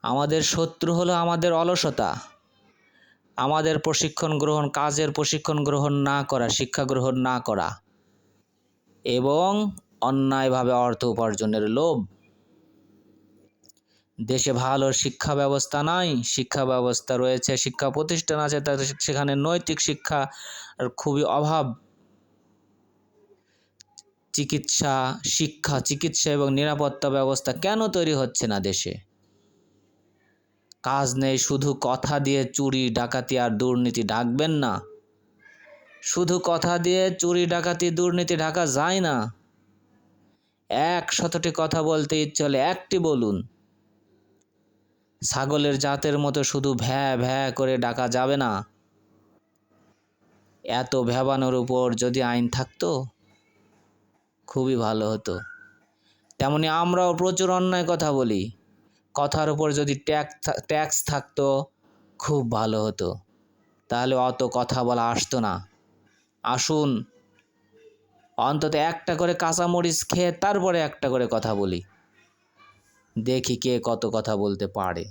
আমাদের শত্রু হলো আমাদের অলসতা, আমাদের কাজের প্রশিক্ষণ গ্রহণ না করা, শিক্ষা গ্রহণ না করা এবং অন্যায়ভাবে অর্থ উপার্জনের লোভ। দেশে ভালো শিক্ষা ব্যবস্থা নাই, শিক্ষা ব্যবস্থা রয়েছে, শিক্ষা প্রতিষ্ঠান আছে, সেখানে নৈতিক শিক্ষার খুবই অভাব। চিকিৎসা এবং নিরাপত্তা ব্যবস্থা কেন তৈরি হচ্ছে না দেশে? কাজ নেই, শুধু কথা দিয়ে চুরি ডাকাতি আর দুর্নীতি ঢাকবেন না। শুধু কথা দিয়ে চুরি ডাকাতি দুর্নীতি ঢাকা যায় না। 100টি কথা বলতে ইচ্ছে হলে একটি বলুন। ছাগলের জাতের মতো শুধু ভ্যা ভ্যা করে ডাকা যাবে না। এত ভ্যাবানোর উপর যদি আইন থাকতো খুবই ভালো হতো। তেমনি আমরাও প্রচুর অন্যায় কথা বলি, কথার উপর যদি ট্যাক্স থাকতো খুব ভালো হতো, তাহলে অত কথা বলা আসতো না। আসুন অন্তত একটা করে কাঁচামরিচ খেয়ে তারপরে একটা করে কথা বলি, দেখি কে কত কথা বলতে পারে।